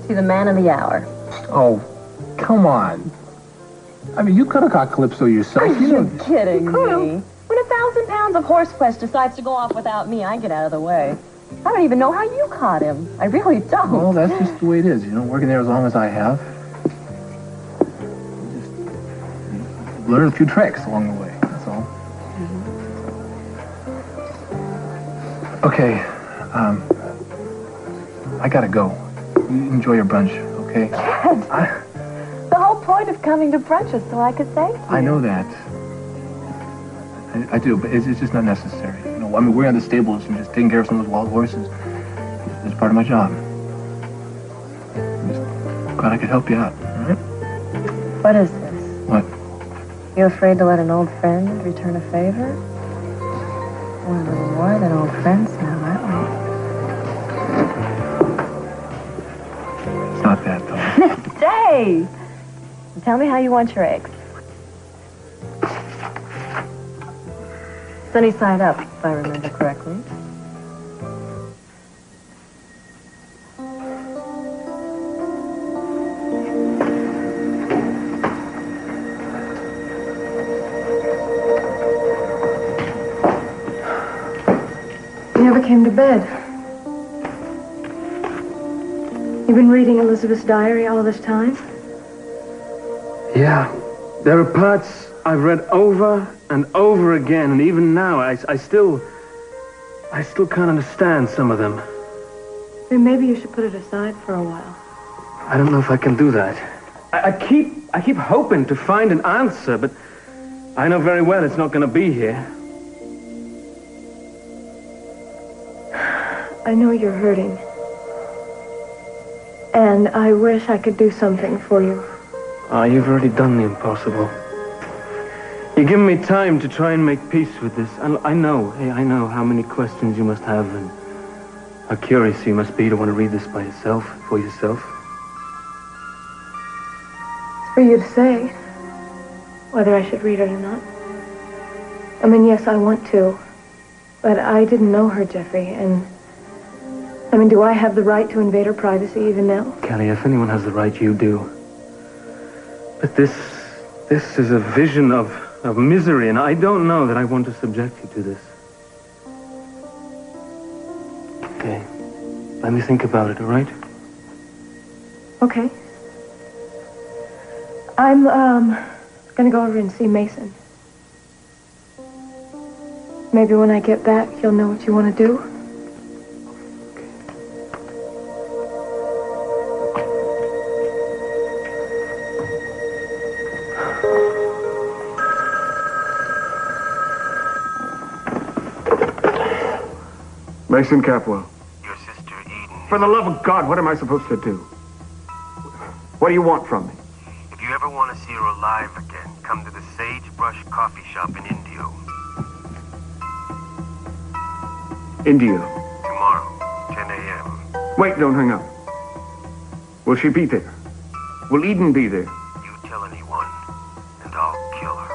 See the man of the hour. Oh, come on. I mean, you could have caught Calypso yourself. Are you kidding me? Could've. When 1,000 pounds of horse flesh decides to go off without me, I get out of the way. I don't even know how you caught him. I really don't. Well, that's just the way it is. You know, working there as long as I have. Just learn a few tricks along the way. That's all. Okay. I gotta go. You enjoy your brunch, okay? The whole point of coming to brunch is so I could thank you. I know that. I do, but it's just not necessary. You know, I mean, we're on the stables and just taking care of some of those wild horses. It's part of my job. I'm just glad I could help you out, all right? What is this? What? You afraid to let an old friend return a favor? We're a little more than old friends now, aren't It's not that, though. we? Stay! Tell me how you want your eggs. Sunny side up, if I remember correctly. You never came to bed. You've been reading Elizabeth's diary all this time? Yeah. There are parts I've read over and over again, and even now, I still can't understand some of them. Then maybe you should put it aside for a while. I don't know if I can do that. I keep hoping to find an answer, but I know very well it's not going to be here. I know you're hurting. And I wish I could do something for you. You've already done the impossible. You've given me time to try and make peace with this. And I know how many questions you must have and how curious you must be to want to read this by yourself, for yourself. It's for you to say whether I should read it or not. I mean, yes, I want to. But I didn't know her, Jeffrey, and... I mean, do I have the right to invade her privacy even now? Kelly, if anyone has the right, you do. But this is a vision of misery, and I don't know that I want to subject you to this. Okay. Let me think about it, all right? Okay. I'm, gonna go over and see Mason. Maybe when I get back, you'll know what you want to do. Mason Capwell. Your sister Eden. For the love of God, what am I supposed to do? What do you want from me? If you ever want to see her alive again, come to the Sagebrush Coffee Shop in Indio. Indio. Tomorrow, 10 a.m. Wait, don't hang up. Will she be there? Will Eden be there? You tell anyone, and I'll kill her.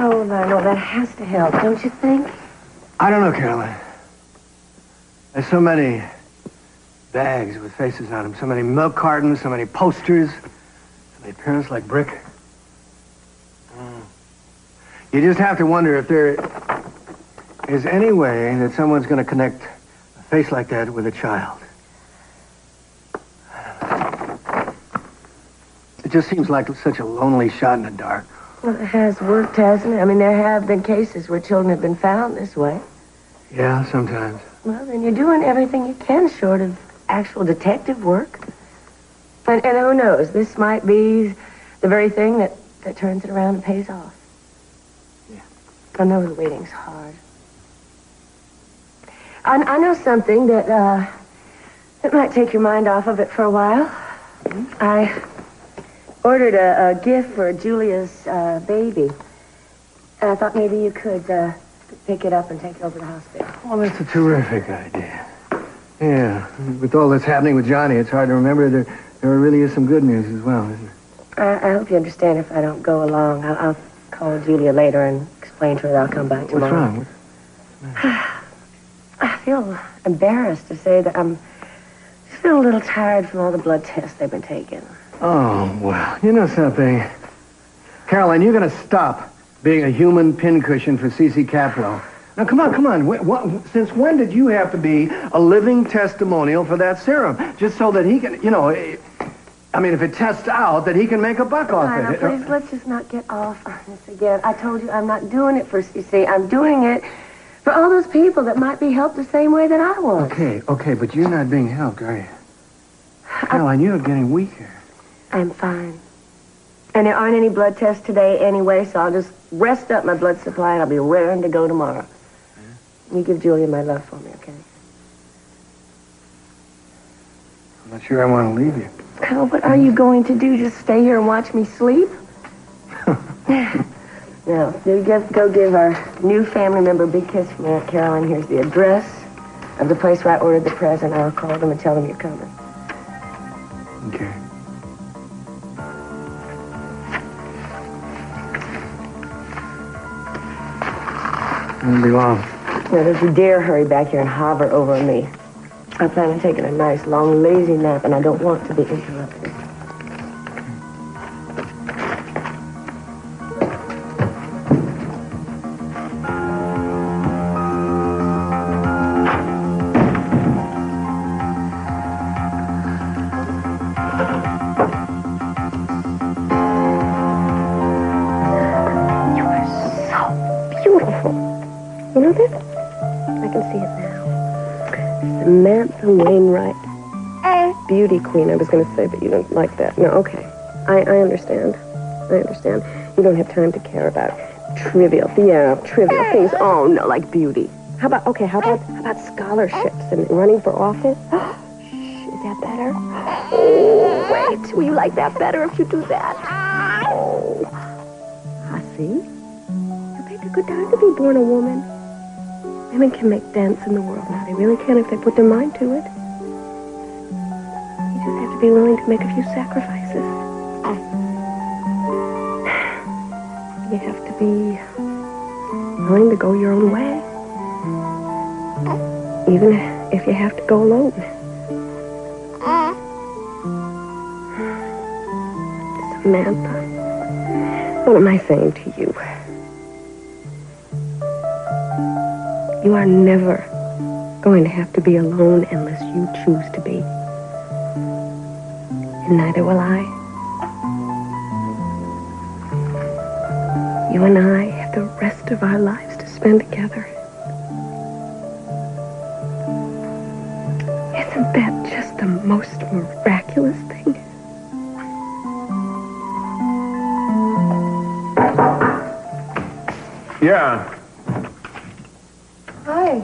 Oh, no, that has to help, don't you think? I don't know, Caroline. There's so many bags with faces on them, so many milk cartons, so many posters, so many parents like brick. You just have to wonder if there is any way that someone's going to connect a face like that with a child. It just seems like such a lonely shot in the dark. Well, it has worked, hasn't it? I mean, there have been cases where children have been found this way. Yeah, sometimes. Well, then you're doing everything you can short of actual detective work. And who knows, this might be the very thing that turns it around and pays off. Yeah. I know the waiting's hard. I know something that might take your mind off of it for a while. I ordered a gift for Julia's baby. And I thought maybe you could pick it up and take it over to the hospital. Well, that's a terrific idea. Yeah, with all that's happening with Johnny, it's hard to remember that there really is some good news as well, isn't it? I hope you understand if I don't go along. I'll call Julia later and explain to her that I'll come back tomorrow. What's wrong? I feel embarrassed to say that I'm just feeling a little tired from all the blood tests they've been taking. Oh, well, you know something? Caroline, you're going to stop being a human pincushion for C.C. Caplow. Now, come on. Since when did you have to be a living testimonial for that serum? Just so that he can, you know, I mean, if it tests out, that he can make a buck off Now, it. please, let's just not get off on this again. I told you I'm not doing it for C.C. I'm doing it for all those people that might be helped the same way that I was. Okay, but you're not being helped, are you? Caroline, you're getting weaker. I'm fine. And there aren't any blood tests today anyway, so I'll just rest up my blood supply and I'll be raring to go tomorrow. You give Julia my love for me, okay? I'm not sure I want to leave you. Oh, what are you going to do? Just stay here and watch me sleep? Now, go give our new family member a big kiss from Aunt Caroline. Here's the address of the place where I ordered the present. I'll call them and tell them you're coming. Okay. Won't be long. Now, don't you dare hurry back here and hover over me. I plan on taking a nice, long, lazy nap, and I don't want to be interrupted. You are so beautiful. You know that? I can see it now. Samantha Wainwright. Beauty queen, I was going to say, but you don't like that. No, okay. I understand. I understand. You don't have time to care about trivial things. Oh, no, like beauty. How about scholarships and running for office? Shh, is that better? Oh, wait. Will you like that better if you do that? Oh. I see. You picked a good time to be born a woman. Women can make dents in the world now. They really can if they put their mind to it. You just have to be willing to make a few sacrifices. You have to be willing to go your own way. Even if you have to go alone. Samantha, what am I saying to you? You are never going to have to be alone unless you choose to be. And neither will I. You and I have the rest of our lives to spend together. Isn't that just the most miraculous thing? Yeah. Hi.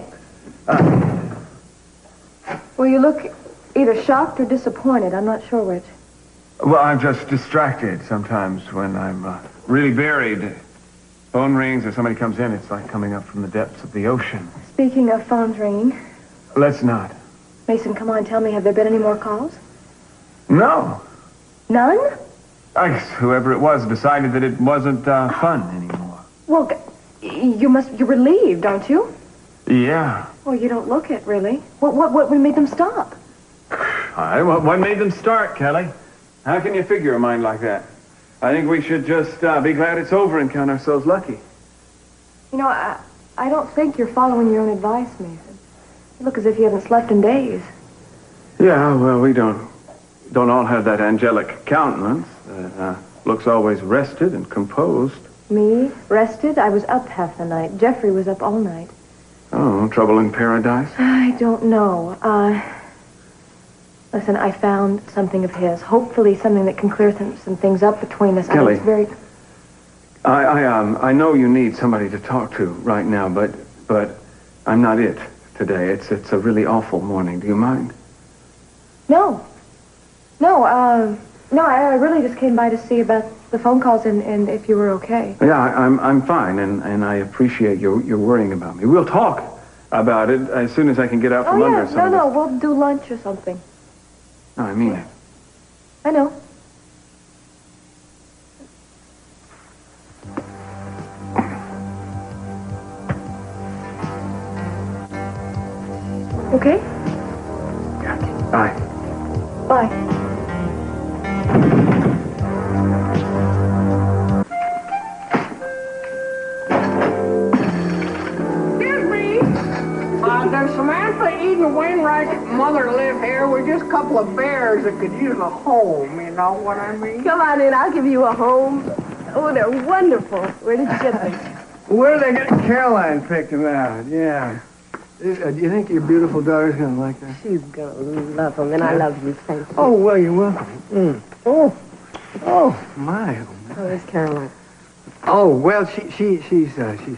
Well, you look either shocked or disappointed. I'm not sure which. Well, I'm just distracted sometimes when I'm really buried. Phone rings or somebody comes in. It's like coming up from the depths of the ocean. Speaking of phones ringing, Let's not. Mason, come on, tell me, have there been any more calls? No. None? I guess whoever it was decided that it wasn't fun anymore. Well, you're relieved, aren't you? Yeah. Well, you don't look it, really. What made them stop? What made them start, Kelly? How can you figure a mind like that? I think we should just be glad it's over and count ourselves lucky. You know, I don't think you're following your own advice, Mason. You look as if you haven't slept in days. Yeah, well, we don't all have that angelic countenance that looks always rested and composed. Me? Rested? I was up half the night. Jeffrey was up all night. Oh, trouble in paradise? I don't know. Listen, I found something of his. Hopefully something that can clear some things up between us. Kelly. It's very... I know you need somebody to talk to right now, but I'm not it today. It's a really awful morning. Do you mind? No. No, I really just came by to see about the phone calls and if you were okay. Yeah, I'm fine, and I appreciate your worrying about me. We'll talk about it as soon as I can get out from under some of this. No, we'll do lunch or something. No, I mean it. I know. Okay? Bye. Bye. Does Samantha Eden Wainwright's mother live here? We're just a couple of bears that could use a home, you know what I mean? Come on in, I'll give you a home. Oh, they're wonderful. Where did you get them? Where did they get Caroline picked them out? Yeah. Do you think your beautiful daughter's going to like that? She's gonna love them, and I love you. Thank you. Oh, well, you're welcome. Oh, my. Oh, there's Caroline. Oh, well, she's okay.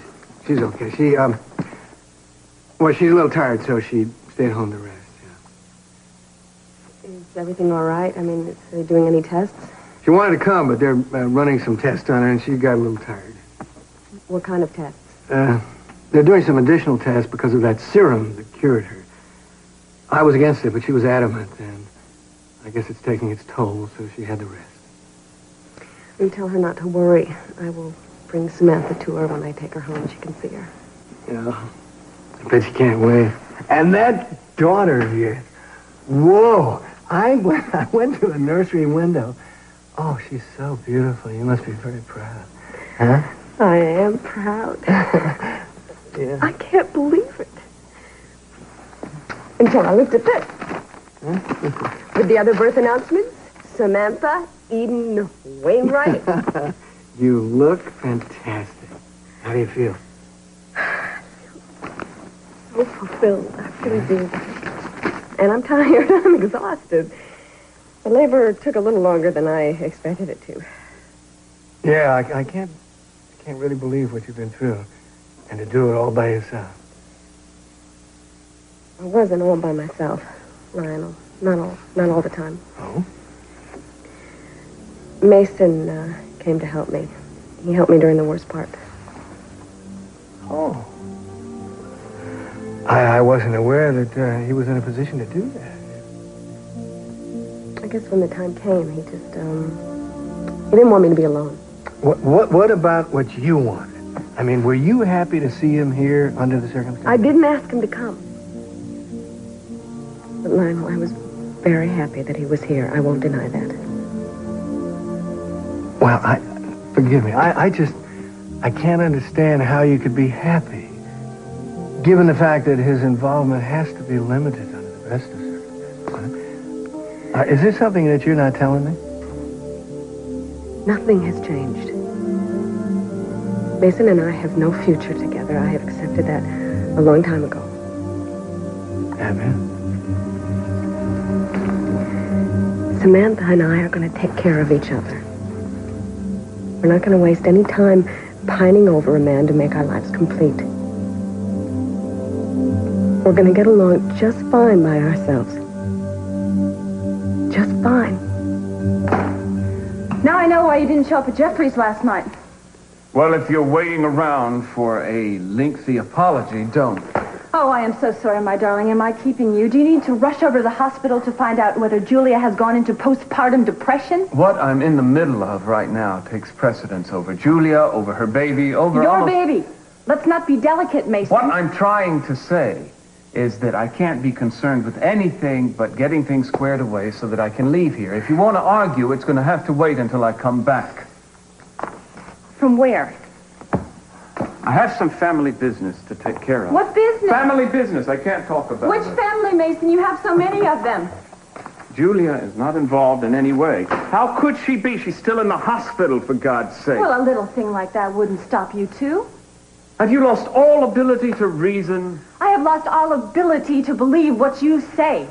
Well, she's a little tired, so she stayed home to rest, yeah. Is everything all right? I mean, are they doing any tests? She wanted to come, but they're running some tests on her, and she got a little tired. What kind of tests? They're doing some additional tests because of that serum that cured her. I was against it, but she was adamant, and I guess it's taking its toll, so she had to rest. And tell her not to worry. I will bring Samantha to her when I take her home. She can see her. Yeah. I bet you can't wait. And that daughter of yours, whoa! I went to the nursery window. Oh, she's so beautiful. You must be very proud. Huh? I am proud. Yeah. I can't believe it. Until I looked at this. With the other birth announcements, Samantha Eden Wainwright. You look fantastic. How do you feel? So fulfilled. I really do. And I'm tired. I'm exhausted. The labor took a little longer than I expected it to. Yeah, I can't really believe what you've been through. And to do it all by yourself. I wasn't all by myself, Lionel. Not all the time. Oh? Mason came to help me. He helped me during the worst part. Oh. I wasn't aware that he was in a position to do that. I guess when the time came, he just, he didn't want me to be alone. What about what you wanted? I mean, were you happy to see him here under the circumstances? I didn't ask him to come. But Lionel, I was very happy that he was here. I won't deny that. Well, forgive me. I can't understand how you could be happy, given the fact that his involvement has to be limited under the best of circumstances. Is this something that you're not telling me? Nothing has changed. Mason and I have no future together. I have accepted that a long time ago. Have you? Samantha and I are going to take care of each other. We're not going to waste any time pining over a man to make our lives complete. We're going to get along just fine by ourselves. Just fine. Now I know why you didn't show up at Jeffrey's last night. Well, if you're waiting around for a lengthy apology, don't. Oh, I am so sorry, my darling. Am I keeping you? Do you need to rush over to the hospital to find out whether Julia has gone into postpartum depression? What I'm in the middle of right now takes precedence over Julia, over her baby, over Your almost... baby. Let's not be delicate, Mason. What I'm trying to say is that I can't be concerned with anything but getting things squared away so that I can leave here. If you want to argue, it's going to have to wait until I come back. From where? I have some family business to take care of. What business? Family business. I can't talk about Which it. family, Mason? You have so many of them. Julia is not involved in any way. How could she be? She's still in the hospital, for God's sake. Well, a little thing like that wouldn't stop you, too. Have you lost all ability to reason? I have lost all ability to believe what you say.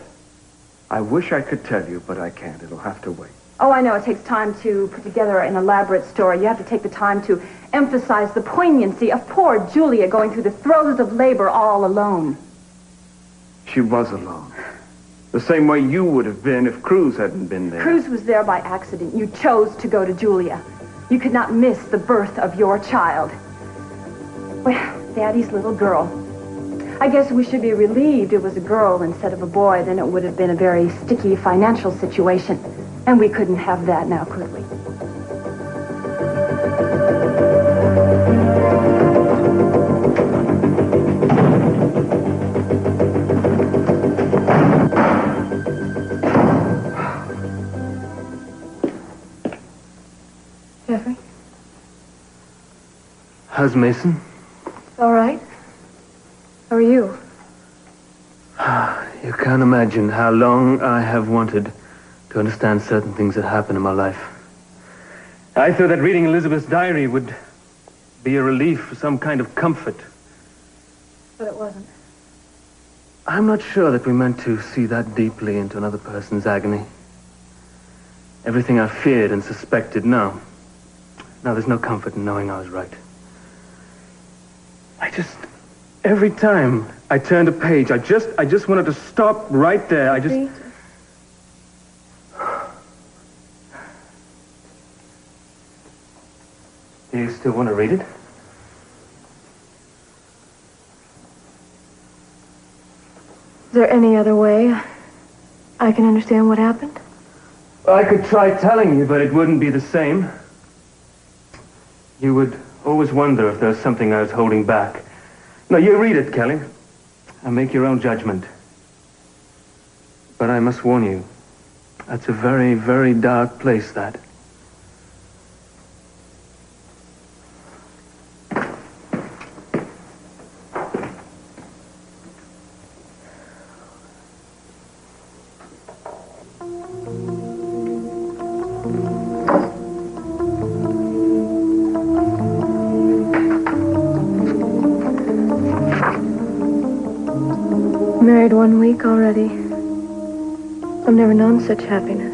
I wish I could tell you, but I can't. It'll have to wait. Oh, I know. It takes time to put together an elaborate story. You have to take the time to emphasize the poignancy of poor Julia going through the throes of labor all alone. She was alone. The same way you would have been if Cruz hadn't been there. Cruz was there by accident. You chose to go to Julia. You could not miss the birth of your child. Well, Daddy's little girl. I guess we should be relieved it was a girl instead of a boy. Then it would have been a very sticky financial situation. And we couldn't have that now, could we? Jeffrey? How's Mason? All right. How are you? You can't imagine how long I have wanted to understand certain things that happen in my life. I thought that reading Elizabeth's diary would be a relief, some kind of comfort. But it wasn't. I'm not sure that we meant to see that deeply into another person's agony. Everything I feared and suspected, no. No, there's no comfort in knowing I was right. Every time I turned a page, I just wanted to stop right there. Do you still want to read it? Is there any other way I can understand what happened? I could try telling you, but it wouldn't be the same. You would always wonder if there was something I was holding back. No, you read it, Kelly, and make your own judgment. But I must warn you, that's a very, very dark place, that. Married 1 week already. I've never known such happiness.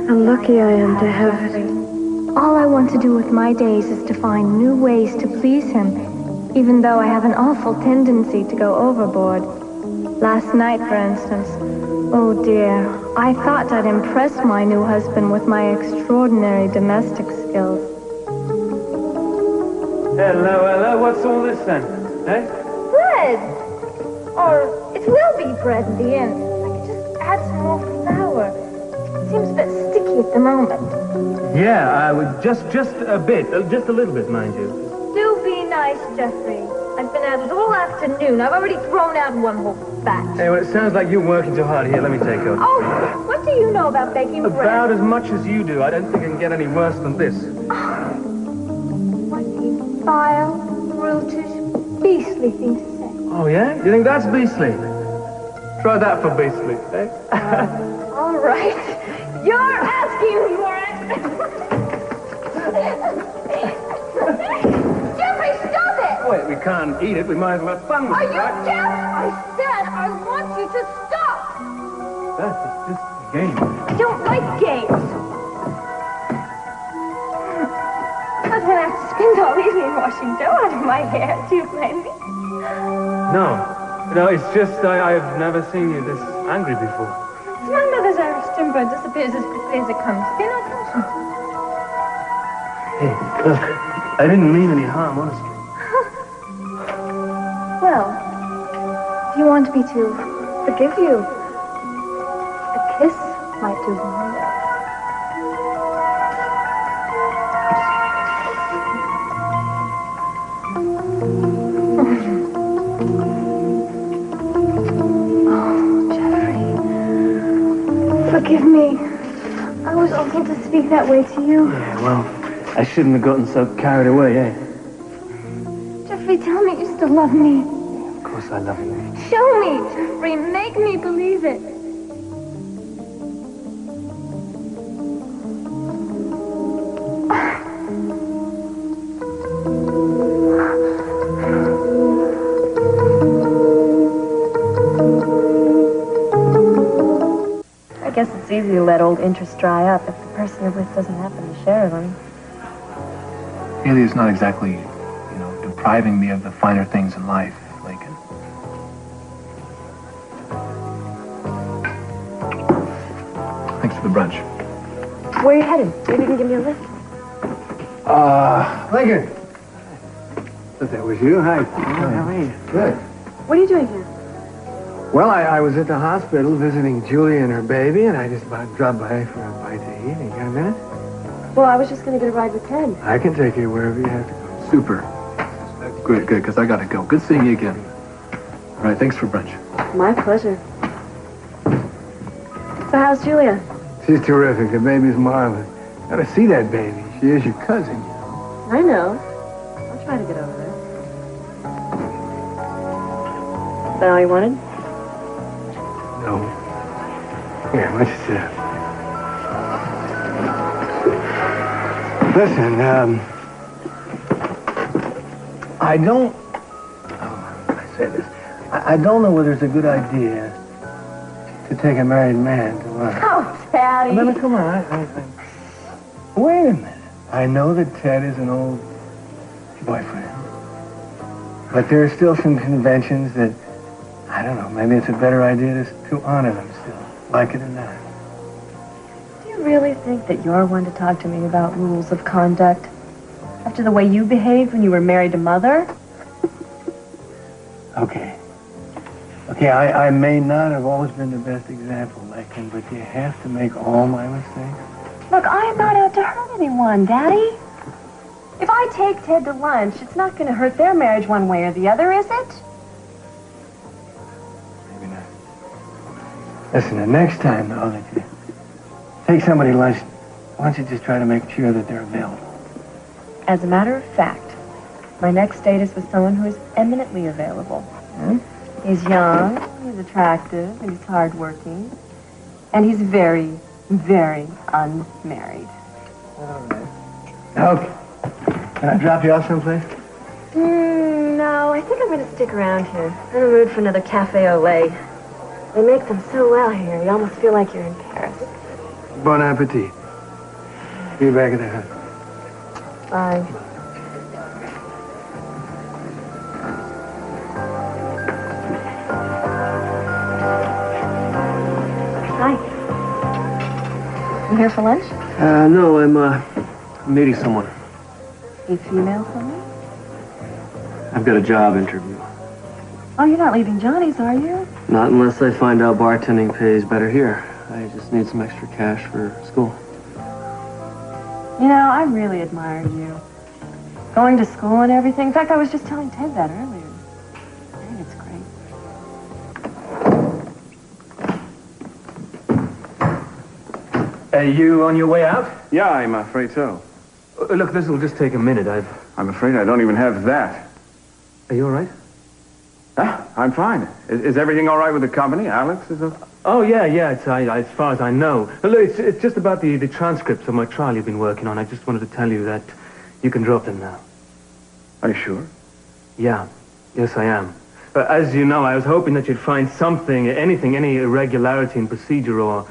How lucky I am to have you. All I want to do with my days is to find new ways to please him, even though I have an awful tendency to go overboard. Last night, for instance, oh dear, I thought I'd impress my new husband with my extraordinary domestic skills. Hello, what's all this then, eh? Bread! Or it will be bread in the end. I could just add some more flour. It seems a bit sticky at the moment. Yeah, I would just a bit, just a little bit, mind you. Do be nice, Jeffrey. I've been at it all afternoon. I've already thrown out one whole batch. Hey, well, it sounds like you're working too hard. Here, let me take over. Oh, what do you know about baking bread? About as much as you do. I don't think it can get any worse than this. What a vile, brutish, beastly thing to say. Oh, yeah? You think that's beastly? Try that for beastly, eh? All right. You're asking for it. Jeffrey, stop it! Wait, we can't eat it. We might as well have fun with Are it, you right? deaf? I said I want you to stop. That's just a game. I don't like games. I'm gonna have to spend all evening washing dough out of my hair. Do you blame me? No, it's just I've never seen you this angry before. It's my mother's Irish temper. It disappears as quickly as it comes. Pay no attention. Hey, look, I didn't mean any harm, honestly. Well, if you want me to forgive you, a kiss might do wonders. Forgive me. I was awful to speak that way to you. Yeah, well, I shouldn't have gotten so carried away, eh? Jeffrey, tell me you still love me. Of course I love you. Show me, Jeffrey. Make me believe it. I guess it's easy to let old interests dry up if the person you're with doesn't happen to share them. Haley is not exactly, depriving me of the finer things in life, Lincoln. for the brunch. Where are you headed? Maybe you can give me a lift. Lincoln. Thought that was you. Hi. How are you? Good. What are you doing here? Well, I was at the hospital visiting Julia and her baby, and I just about dropped by for a bite to eat. You got a minute? Well, I was just going to get a ride with Ted. I can take you wherever you have to go. Super. Good, because I gotta go. Good seeing you again. All right, thanks for brunch. My pleasure. So how's Julia? She's terrific. The baby's marvelous. Gotta see that baby. She is your cousin, you know. I know. I'll try to get over there. Is that all you wanted? No. Here, why don't you sit down? Listen, I don't... I say this. I don't know whether it's a good idea to take a married man to lunch. Oh, Daddy. No, come on. Wait a minute. I know that Ted is an old boyfriend. But there are still some conventions that, I don't know, maybe it's a better idea to honor them still, like it or not. Do you really think that you're one to talk to me about rules of conduct? After the way you behaved when you were married to Mother? Okay, I may not have always been the best example, Lincoln, but you have to make all my mistakes. Look, I am not out to hurt anyone, Daddy. If I take Ted to lunch, it's not going to hurt their marriage one way or the other, is it? Maybe not. Listen, the next time, though, that you take somebody to lunch, why don't you just try to make sure that they're available? As a matter of fact, my next date is with someone who is eminently available. Hmm? He's young, he's attractive, and he's hardworking. And he's very, very unmarried. All right. Okay. Can I drop you off someplace? No, I think I'm going to stick around here. I'm in the mood for another cafe au lait. They make them so well here, you almost feel like you're in Paris. Bon appetit. See you back at the house. Bye. Hi. You here for lunch? No, I'm meeting someone. A female someone? I've got a job interview. Oh, you're not leaving Johnny's, are you? Not unless I find out bartending pays better here. I just need some extra cash for school. You know, I really admire you. Going to school and everything. In fact, I was just telling Ted that earlier. I think it's great. Are you on your way out? Yeah, I'm afraid so. Look, this will just take a minute. I'm afraid I don't even have that. Are you all right? I'm fine. Is everything all right with the company? Alex is Oh, yeah, it's, as far as I know. Look, it's just about the transcripts of my trial you've been working on. I just wanted to tell you that you can drop them now. Are you sure? Yeah. Yes, I am. As you know, I was hoping that you'd find something, anything, any irregularity in procedure or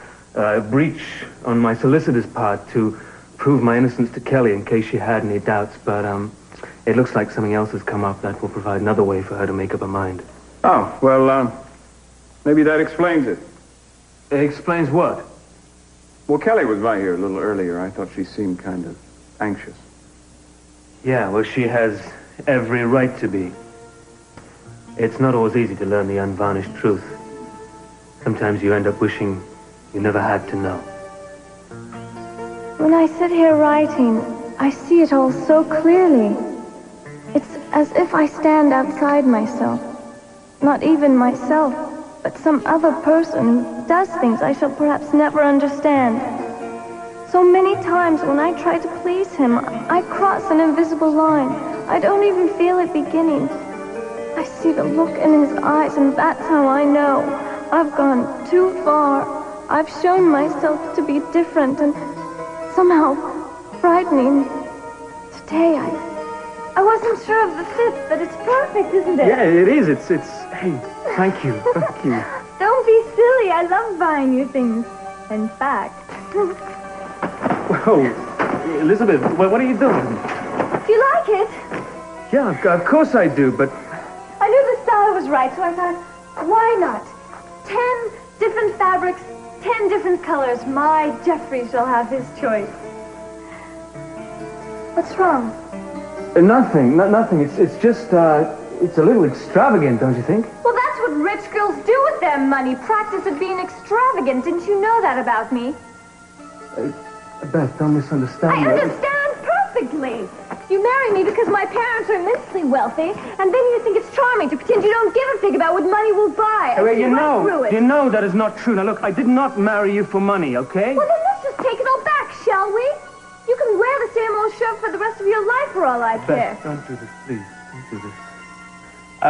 breach on my solicitor's part to prove my innocence to Kelly in case she had any doubts. But it looks like something else has come up that will provide another way for her to make up her mind. Oh, well, maybe that explains it. It explains what? Well, Kelly was by here a little earlier. I thought she seemed kind of anxious. Yeah, well, she has every right to be. It's not always easy to learn the unvarnished truth. Sometimes you end up wishing you never had to know. When I sit here writing, I see it all so clearly. It's as if I stand outside myself. Not even myself, but some other person who does things I shall perhaps never understand. So many times when I try to please him, I cross an invisible line. I don't even feel it beginning. I see the look in his eyes, and that's how I know I've gone too far. I've shown myself to be different and somehow frightening. Today, I wasn't sure of the fit, but it's perfect, isn't it? Yeah, it is. It's, hey, thank you. Thank you. Don't be silly. I love buying you things. In fact. Whoa, Elizabeth, what are you doing? Do you like it? Yeah, of course I do, but... I knew the style was right, so I thought, why not? 10 different fabrics, 10 different colors. My Jeffrey shall have his choice. What's wrong? Nothing. Nothing. It's just, it's a little extravagant, don't you think? Well, that's what rich girls do with their money. Practice at being extravagant. Didn't you know that about me? Beth, don't misunderstand I me. understand perfectly. You marry me because my parents are immensely wealthy, and then you think it's charming to pretend you don't give a fig about what money will buy. Hey, wait, you know that is not true. Now, look, I did not marry you for money, okay? Well, then let's just take it all back, shall we? You can wear the same old shirt for the rest of your life for all I care. Beth, don't do this, please. Don't do this.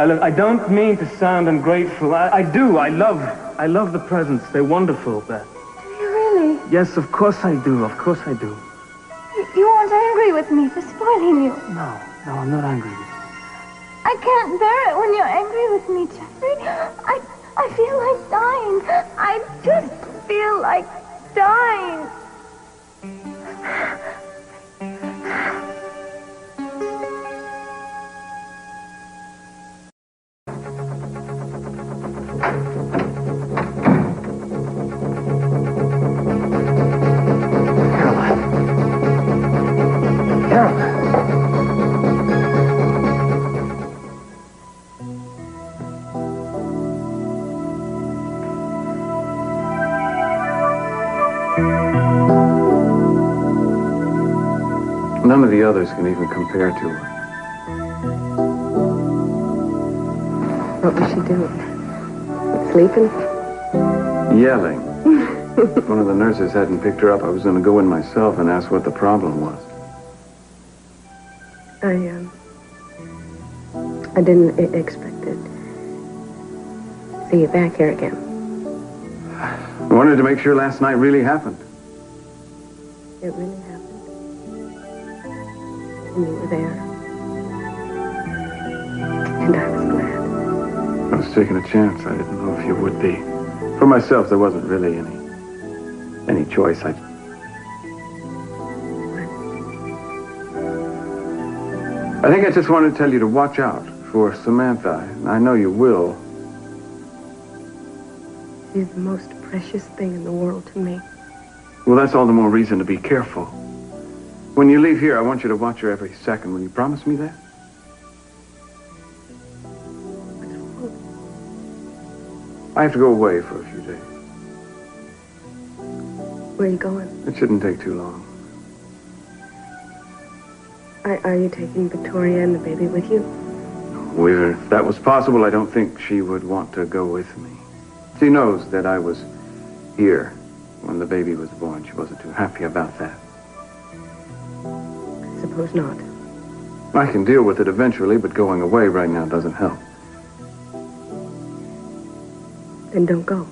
Look, I don't mean to sound ungrateful. I do. I love the presents. They're wonderful, Beth. Do you really? Yes, of course I do. Of course I do. You aren't angry with me for spoiling you? No, I'm not angry with you. I can't bear it when you're angry with me, Jeffrey. I feel like dying. I just feel like dying. None of the others can even compare to her. What was she doing? Sleeping? Yelling. One of the nurses hadn't picked her up. I was going to go in myself and ask what the problem was. I didn't expect to see you back here again. I wanted to make sure last night really happened. It really happened. And you were there. And I was glad. I was taking a chance. I didn't know if you would be. For myself, there wasn't really any choice. I think I just wanted to tell you to watch out for Samantha. And I know you will. She's the most precious thing in the world to me. Well, that's all the more reason to be careful. When you leave here, I want you to watch her every second. Will you promise me that? I have to go away for a few days. Where are you going? It shouldn't take too long. Are you taking Victoria and the baby with you? If that was possible, I don't think she would want to go with me. She knows that I was here when the baby was born. She wasn't too happy about that. I suppose not. I can deal with it eventually, but going away right now doesn't help. Then don't go.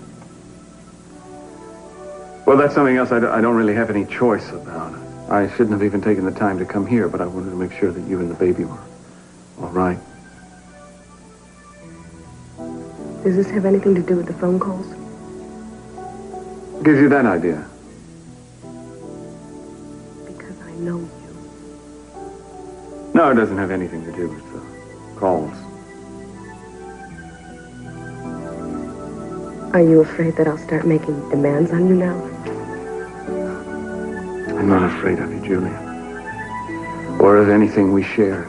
Well, that's something else I don't really have any choice about. I shouldn't have even taken the time to come here, but I wanted to make sure that you and the baby were all right. Does this have anything to do with the phone calls? What gives you that idea? Because I know you. No, it doesn't have anything to do with the calls. Are you afraid that I'll start making demands on you now? I'm not afraid of you, Julia. Or of anything we shared.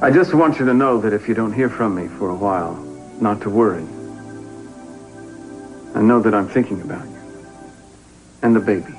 I just want you to know that if you don't hear from me for a while, not to worry. I know that I'm thinking about you. And the baby.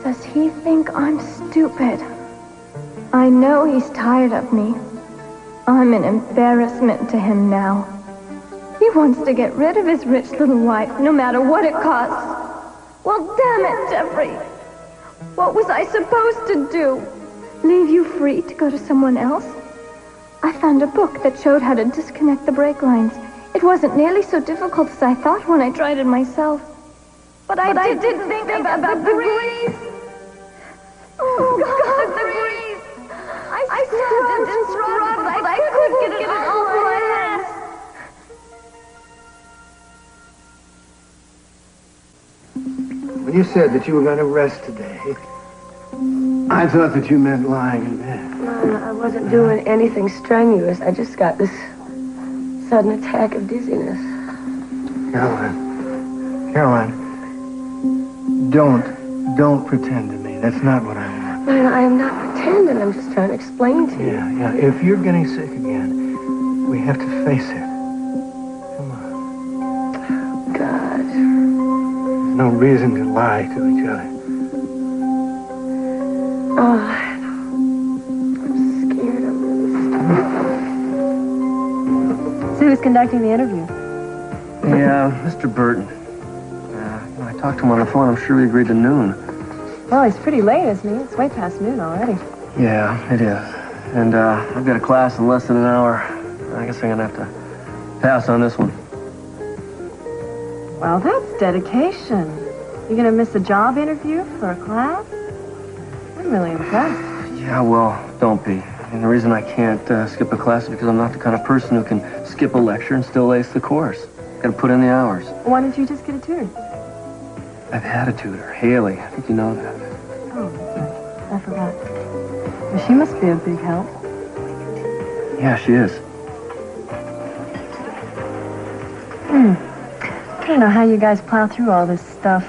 Does he think I'm stupid? I know he's tired of me. I'm an embarrassment to him now. He wants to get rid of his rich little wife, no matter what it costs. Well, damn it, Jeffrey. What was I supposed to do? Leave you free to go to someone else? I found a book that showed how to disconnect the brake lines. It wasn't nearly so difficult as I thought when I tried it myself. But I did think about the breeze. Oh, God, the breeze. I scrubbed and scrubbed, but I couldn't get it off my hands. When you said that you were going to rest today, I thought that you meant lying in bed. No, I wasn't doing anything strenuous. I just got this sudden attack of dizziness. Caroline, don't pretend to me. That's not what I want. I am not pretending. I'm just trying to explain to you. Yeah. If you're getting sick again, we have to face it. Come on. God. There's no reason to lie to each other. Oh, I know. I'm scared. I'm really scared. So who's conducting the interview? Yeah, Mr. Burton. I talked to him on the phone. I'm sure we agreed to noon. Well, he's pretty late, isn't he? It's way past noon already. Yeah, it is. And I've got a class in less than an hour. I guess I'm going to have to pass on this one. Well, that's dedication. You're going to miss a job interview for a class? I'm really impressed. Yeah, well, don't be. And the reason I can't skip a class is because I'm not the kind of person who can skip a lecture and still ace the course. Got to put in the hours. Why don't you just get a tutor? I've had a tutor, Haley. I think you know that. Oh, I forgot. Well, she must be a big help. Yeah, she is. I don't know how you guys plow through all this stuff.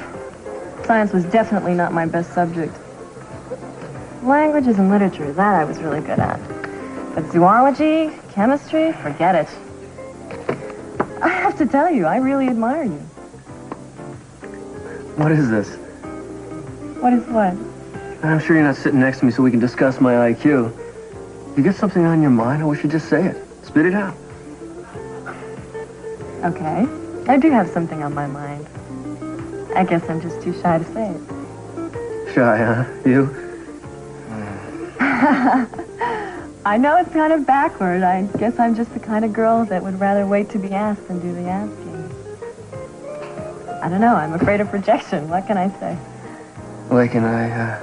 Science was definitely not my best subject. Languages and literature, that I was really good at. But zoology, chemistry, forget it. I have to tell you, I really admire you. What is this? What is what? I'm sure you're not sitting next to me so we can discuss my IQ. If you get something on your mind, I wish you'd just say it. Spit it out. Okay. I do have something on my mind. I guess I'm just too shy to say it. Shy, huh? You? I know it's kind of backward. I guess I'm just the kind of girl that would rather wait to be asked than do the asking. I don't know. I'm afraid of rejection. What can I say? Blake and I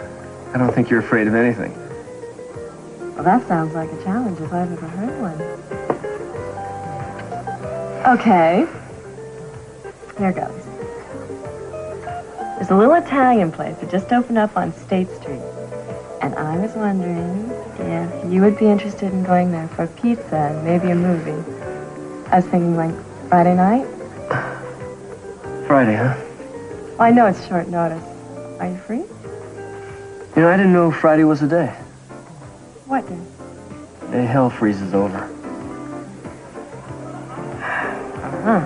don't think you're afraid of anything. Well, that sounds like a challenge if I've ever heard one. Okay. Here goes. There's a little Italian place that just opened up on State Street. And I was wondering if you would be interested in going there for pizza and maybe a movie. I was thinking, like, Friday night? Friday, huh? Well, I know it's short notice. Are you free? You know, I didn't know Friday was a day. What day? Day hell freezes over. Uh-huh.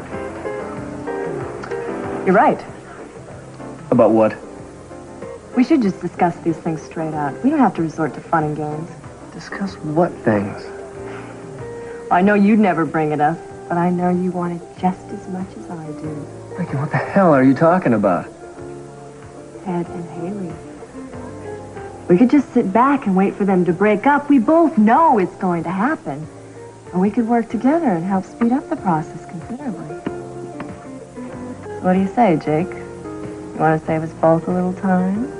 You're right. About what? We should just discuss these things straight out. We don't have to resort to fun and games. Discuss what things? I know you'd never bring it up, but I know you want it just as much as I do. Ricky, what the hell are you talking about? Ted and Haley. We could just sit back and wait for them to break up. We both know it's going to happen. And we could work together and help speed up the process considerably. So what do you say, Jake? You want to save us both a little time?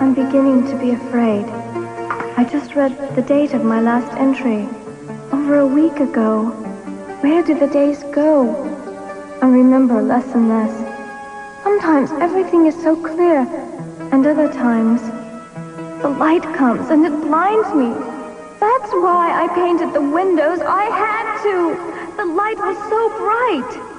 I'm beginning to be afraid. I just read the date of my last entry. Over a week ago. Where do the days go? I remember less and less. Sometimes everything is so clear, and other times the light comes and it blinds me. That's why I painted the windows. I had to. The light was so bright.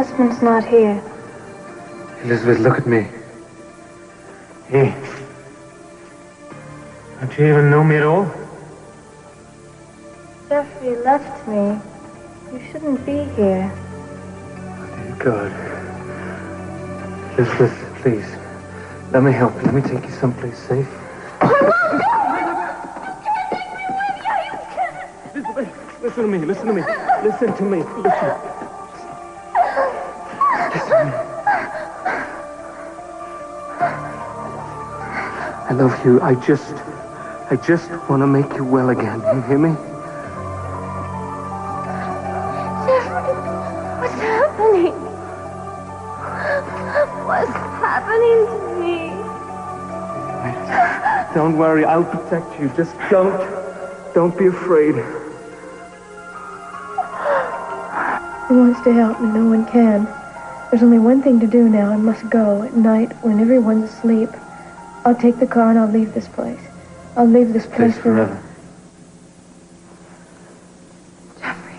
husband's not here. Elizabeth, look at me. Hey. Don't you even know me at all? Jeffrey left me. You shouldn't be here. Dear God. Elizabeth, please. Let me help you. Let me take you someplace safe. Listen to me. Listen to me. Listen to me. Listen. Listen to me. I love you. I just want to make you well again. You hear me? Jeffrey, what's happening? What's happening to me? Don't worry. I'll protect you. Just don't be afraid. He wants to help me. No one can. There's only one thing to do now. I must go at night when everyone's asleep. I'll take the car and I'll leave this place. I'll leave this place forever. Jeffrey.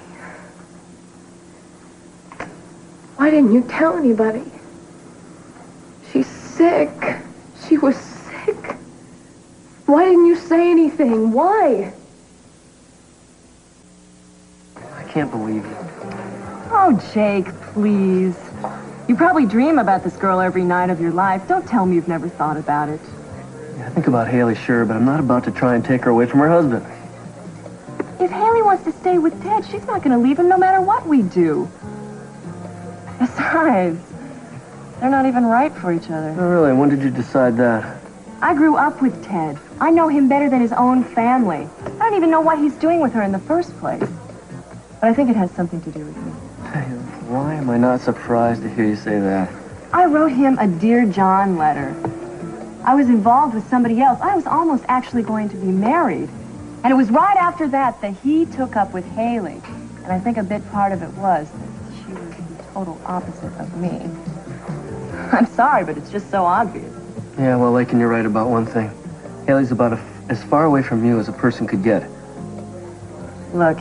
Why didn't you tell anybody? She's sick. She was sick. Why didn't you say anything? Why? I can't believe you. Oh, Jake, please. You probably dream about this girl every night of your life. Don't tell me you've never thought about it. Yeah, I think about Haley, sure, but I'm not about to try and take her away from her husband. If Haley wants to stay with Ted, she's not going to leave him no matter what we do. Besides, they're not even right for each other. Oh, really? When did you decide that? I grew up with Ted. I know him better than his own family. I don't even know what he's doing with her in the first place. But I think it has something to do with me. Hey, why am I not surprised to hear you say that? I wrote him a Dear John letter. I was involved with somebody else. I was almost actually going to be married. And it was right after that that he took up with Haley. And I think a big part of it was that she was the total opposite of me. I'm sorry, but it's just so obvious. Yeah, well, Lakin, you're right about one thing. Haley's about as far away from you as a person could get. Look,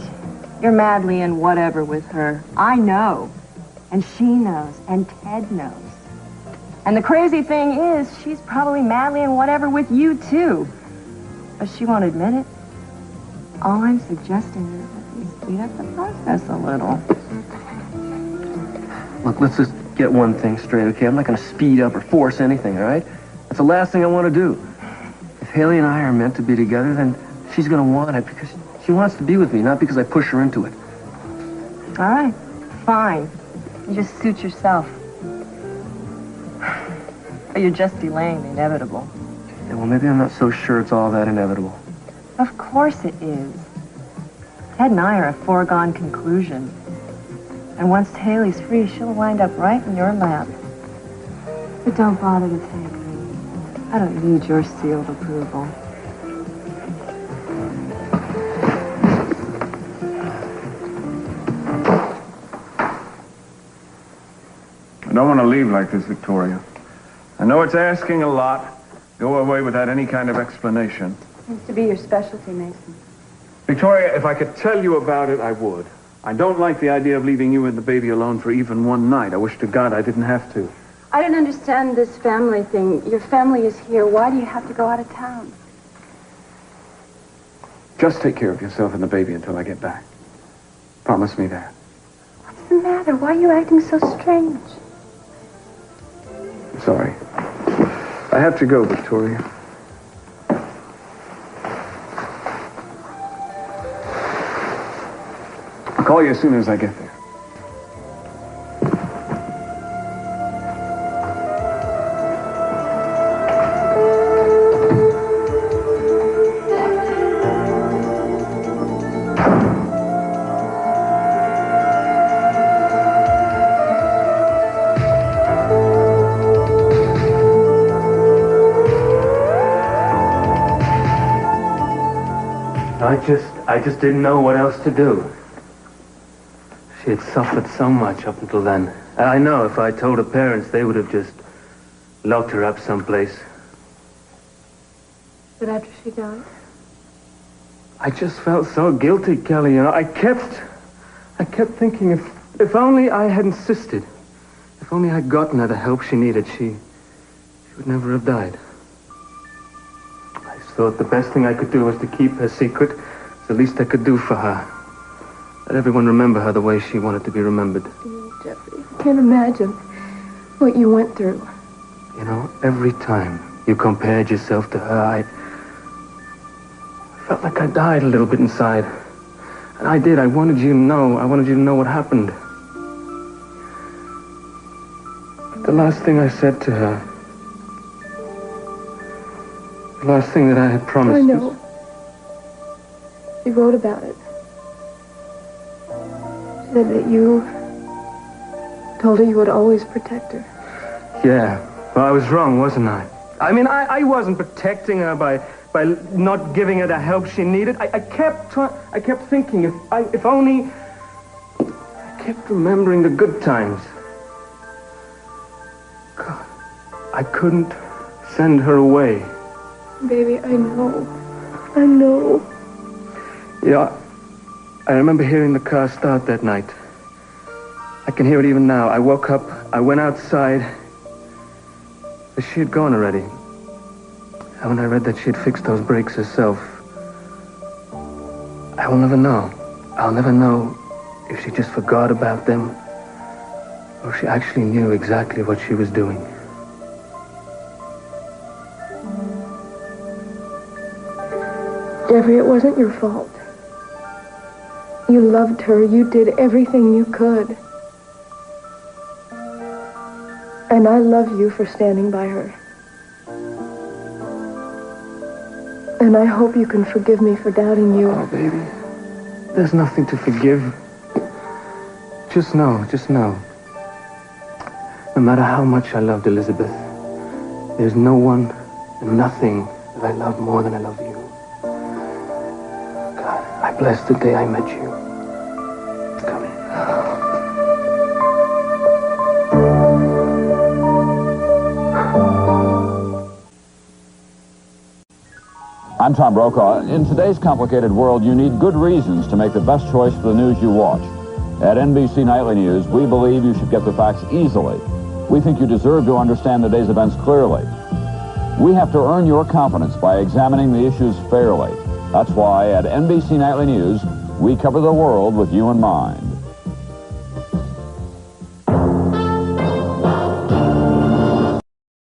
you're madly in whatever with her. I know. And she knows. And Ted knows. And the crazy thing is, she's probably madly in whatever with you, too. But she won't admit it. All I'm suggesting is that we speed up the process a little. Look, let's just get one thing straight, okay? I'm not going to speed up or force anything, all right? That's the last thing I want to do. If Haley and I are meant to be together, then she's going to want it because she wants to be with me, not because I push her into it. All right. Fine. You just suit yourself. But you're just delaying the inevitable. Yeah, well, maybe I'm not so sure it's all that inevitable. Of course it is. Ted and I are a foregone conclusion. And once Haley's free, she'll wind up right in your lap. But don't bother to thank me. I don't need your sealed approval. I don't want to leave like this, Victoria. I know it's asking a lot. Go away without any kind of explanation. Seems to be your specialty, Mason. Victoria, if I could tell you about it, I would. I don't like the idea of leaving you and the baby alone for even one night. I wish to God I didn't have to. I don't understand this family thing. Your family is here. Why do you have to go out of town? Just take care of yourself and the baby until I get back. Promise me that. What's the matter? Why are you acting so strange? Sorry. I have to go, Victoria. I'll call you as soon as I get there. I just didn't know what else to do. She had suffered so much up until then. I know if I told her parents, they would have just locked her up someplace. But after she died? I just felt so guilty, Kelly. You know, I kept thinking if only I had insisted. If only I'd gotten her the help she needed, she would never have died. I just thought the best thing I could do was to keep her secret. It's the least I could do for her. Let everyone remember her the way she wanted to be remembered. Jeffrey, I can't imagine what you went through. You know, every time you compared yourself to her, I felt like I died a little bit inside. And I did. I wanted you to know. I wanted you to know what happened. But the last thing I said to her, the last thing that I had promised. I know. She wrote about it. She said that you told her you would always protect her. Yeah. Well, I was wrong, wasn't I? I mean, I wasn't protecting her by not giving her the help she needed. I kept thinking, if only... I kept remembering the good times. God, I couldn't send her away. Baby, I know. I know. Yeah, I remember hearing the car start that night. I can hear it even now. I woke up, I went outside, but she had gone already. And when I read that she had fixed those brakes herself, I will never know. I'll never know if she just forgot about them or if she actually knew exactly what she was doing. Jeffrey, it wasn't your fault. You loved her. You did everything you could. And I love you for standing by her. And I hope you can forgive me for doubting you. Oh, baby. There's nothing to forgive. Just know. No matter how much I loved Elizabeth, there's no one and nothing that I love more than I love you. God, I bless the day I met you. Come in. I'm Tom Brokaw. In today's complicated world, you need good reasons to make the best choice for the news you watch. At NBC Nightly News, we believe you should get the facts easily. We think you deserve to understand the day's events clearly. We have to earn your confidence by examining the issues fairly. That's why at NBC Nightly News, we cover the world with you in mind.